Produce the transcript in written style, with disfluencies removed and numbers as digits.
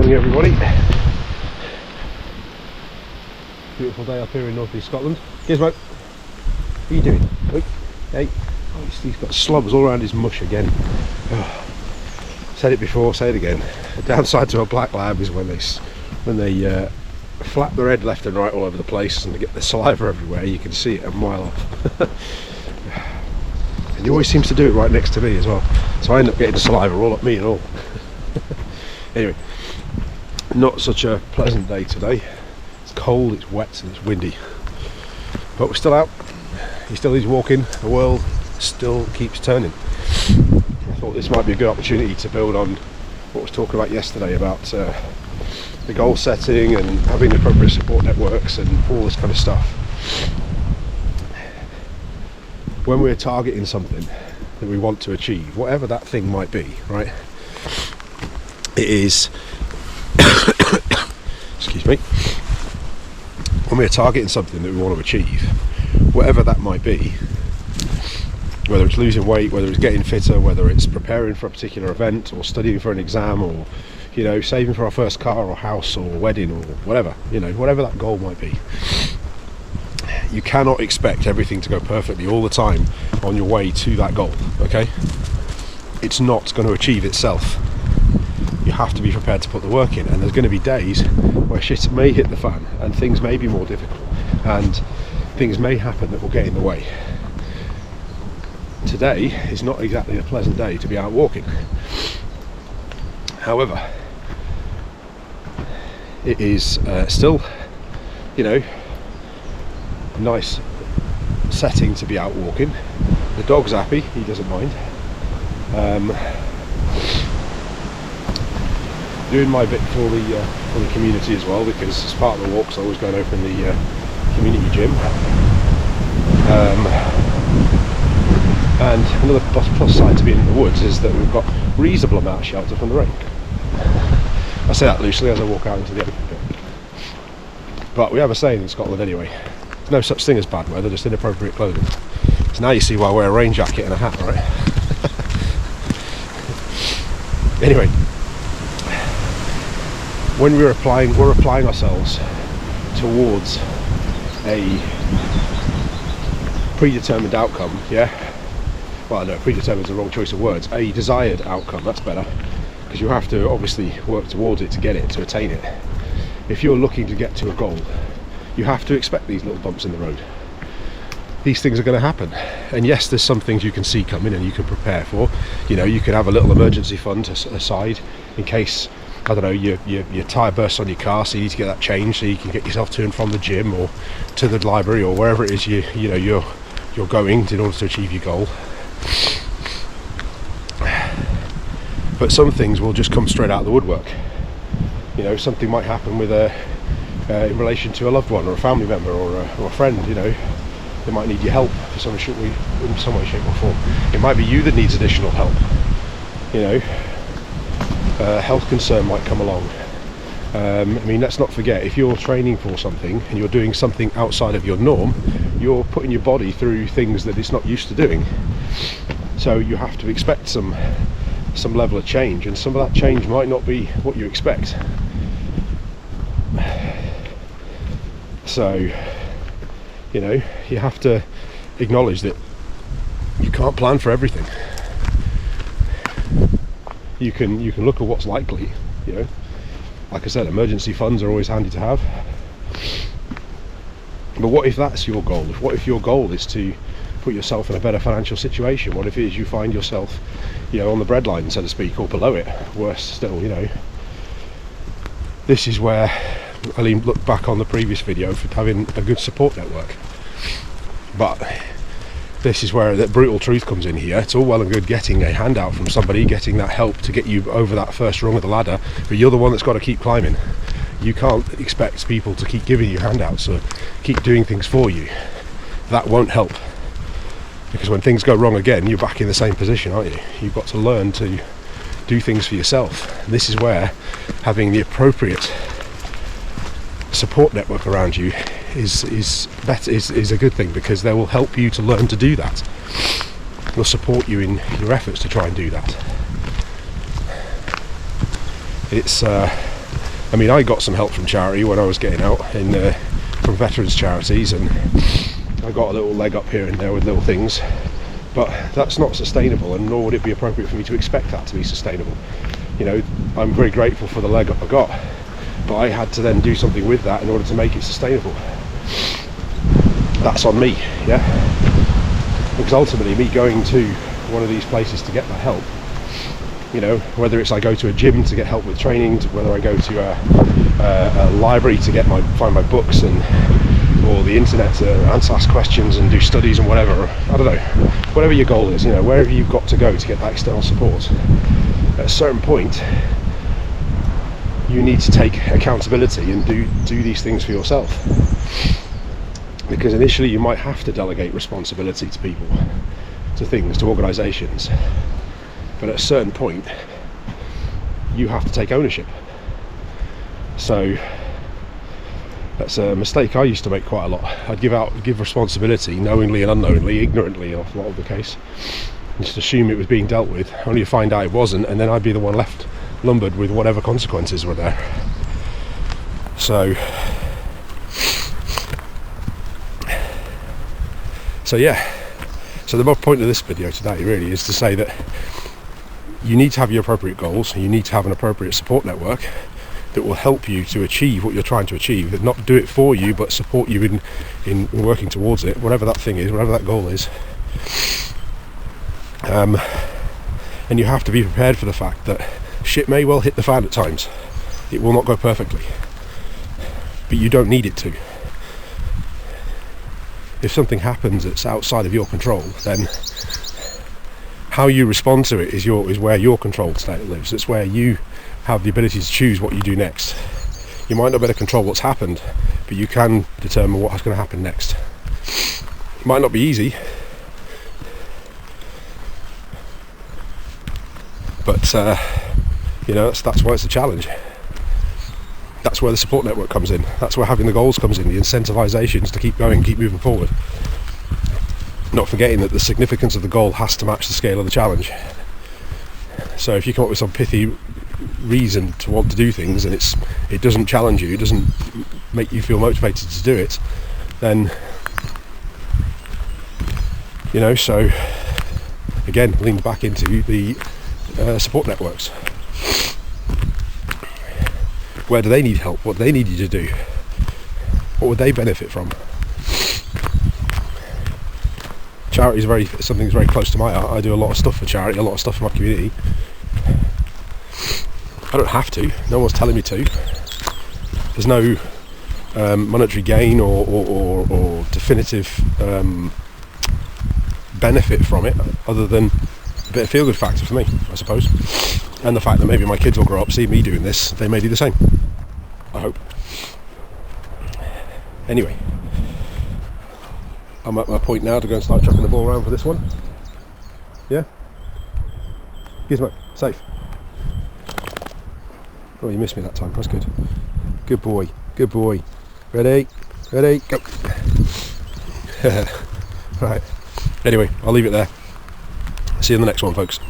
Morning everybody. Beautiful day up here in North East Scotland. Gizmo, what are you doing? Oh, hey. Oh, he's got slobs all around his mush again. Oh. Said it before, say it again. The downside to a black lab is when they flap their head left and right all over the place and they get the saliva everywhere. You can see it a mile off. And he always seems to do it right next to me as well. So I end up getting the saliva all up me and all. Anyway, not such a pleasant day today. It's cold, it's wet and it's windy. But we're still out. He still is walking. The world still keeps turning. I thought this might be a good opportunity to build on what I was talking about yesterday about the goal setting and having the appropriate support networks and all this kind of stuff. When we're targeting something that we want to achieve, whatever that thing might be, right? It is excuse me, when we're targeting something that we want to achieve, whatever that might be, whether it's losing weight, whether it's getting fitter, whether it's preparing for a particular event or studying for an exam, or saving for our first car or house or wedding or whatever, whatever that goal might be, you cannot expect everything to go perfectly all the time on your way to that goal. Okay, it's not going to achieve itself. You have to be prepared to put the work in, and there's going to be days where shit may hit the fan and things may be more difficult and things may happen that will get in the way. Today is not exactly a pleasant day to be out walking. However, it is still, a nice setting to be out walking. The dog's happy, he doesn't mind. Doing my bit for the community as well, because as part of the walks I always go and open the community gym. And another plus side to being in the woods is that we've got reasonable amount of shelter from the rain. I say that loosely as I walk out into the open bit. But we have a saying in Scotland anyway, there's no such thing as bad weather, just inappropriate clothing. So now you see why I wear a rain jacket and a hat, right? Anyway, when we're applying ourselves towards a predetermined outcome, well, no, predetermined is the wrong choice of words, a desired outcome, that's better, because you have to obviously work towards it to get it, to attain it. If you're looking to get to a goal, you have to expect these little bumps in the road. These things are going to happen, and yes, there's some things you can see coming and you can prepare for. You can have a little emergency fund aside in case, I don't know, your tyre bursts on your car, so you need to get that changed so you can get yourself to and from the gym or to the library or wherever it is you're going in order to achieve your goal. But some things will just come straight out of the woodwork. Something might happen with in relation to a loved one or a family member or a friend. They might need your help in some way, shape or form. It might be you that needs additional help. A health concern might come along. Let's not forget, if you're training for something and you're doing something outside of your norm, you're putting your body through things that it's not used to doing. So you have to expect some level of change, and some of that change might not be what you expect. So, you have to acknowledge that you can't plan for everything. You can look at what's likely, Like I said, emergency funds are always handy to have. But what if that's your goal? What if your goal is to put yourself in a better financial situation? What if it is you find yourself, on the breadline, so to speak, or below it? Worse still, This is where I look back on the previous video for having a good support network. But this is where the brutal truth comes in here. It's all well and good getting a handout from somebody, getting that help to get you over that first rung of the ladder, but you're the one that's got to keep climbing. You can't expect people to keep giving you handouts or keep doing things for you. That won't help, because when things go wrong again, you're back in the same position, aren't you? You've got to learn to do things for yourself. And this is where having the appropriate support network around you is a good thing, because they will help you to learn to do that. They'll support you in your efforts to try and do that. It's I mean, I got some help from charity when I was getting out from veterans charities, and I got a little leg up here and there with little things, but that's not sustainable, and nor would it be appropriate for me to expect that to be sustainable. You know, I'm very grateful for the leg up I got, but I had to then do something with that in order to make it sustainable. That's on me, yeah? Because ultimately, me going to one of these places to get that help, you know, whether it's I go to a gym to get help with training, whether I go to a library to find my books, or the internet to ask questions and do studies and whatever, I don't know, whatever your goal is, you know, wherever you've got to go to get that external support, at a certain point you need to take accountability and do these things for yourself, because initially you might have to delegate responsibility to people, to things, to organisations, but at a certain point you have to take ownership. So that's a mistake I used to make quite a lot. I'd give responsibility knowingly and unknowingly, ignorantly of a lot of the case, and just assume it was being dealt with, only to find out it wasn't, and then I'd be the one left lumbered with whatever consequences were there. So yeah, so the point of this video today really is to say that you need to have your appropriate goals, you need to have an appropriate support network that will help you to achieve what you're trying to achieve, not do it for you but support you in working towards it, whatever that thing is, whatever that goal is. And you have to be prepared for the fact that shit may well hit the fan at times. It will not go perfectly, but you don't need it to. If something happens that's outside of your control, then how you respond to it is where your controlled state lives. It's where you have the ability to choose what you do next. You might not be able to control what's happened, but you can determine what's going to happen next. It might not be easy, but you know, that's why it's a challenge. That's where the support network comes in. That's where having the goals comes in, the incentivizations to keep going, keep moving forward. Not forgetting that the significance of the goal has to match the scale of the challenge. So if you come up with some pithy reason to want to do things and it doesn't challenge you, it doesn't make you feel motivated to do it, then, you know, so again, lean back into the support networks. Where do they need help? What do they need you to do? What would they benefit from? Charity is something that's very close to my heart. I do a lot of stuff for charity, a lot of stuff for my community. I don't have to. No one's telling me to. There's no monetary gain or definitive benefit from it, other than a bit of feel-good factor for me, I suppose. And the fact that maybe my kids will grow up, see me doing this, they may do the same. I hope. Anyway, I'm at my point now to go and start chucking the ball around for this one. Yeah? Gizmo, safe. Oh, you missed me that time, that's good. Good boy, good boy. Ready, go. Right, anyway, I'll leave it there. See you in the next one, folks.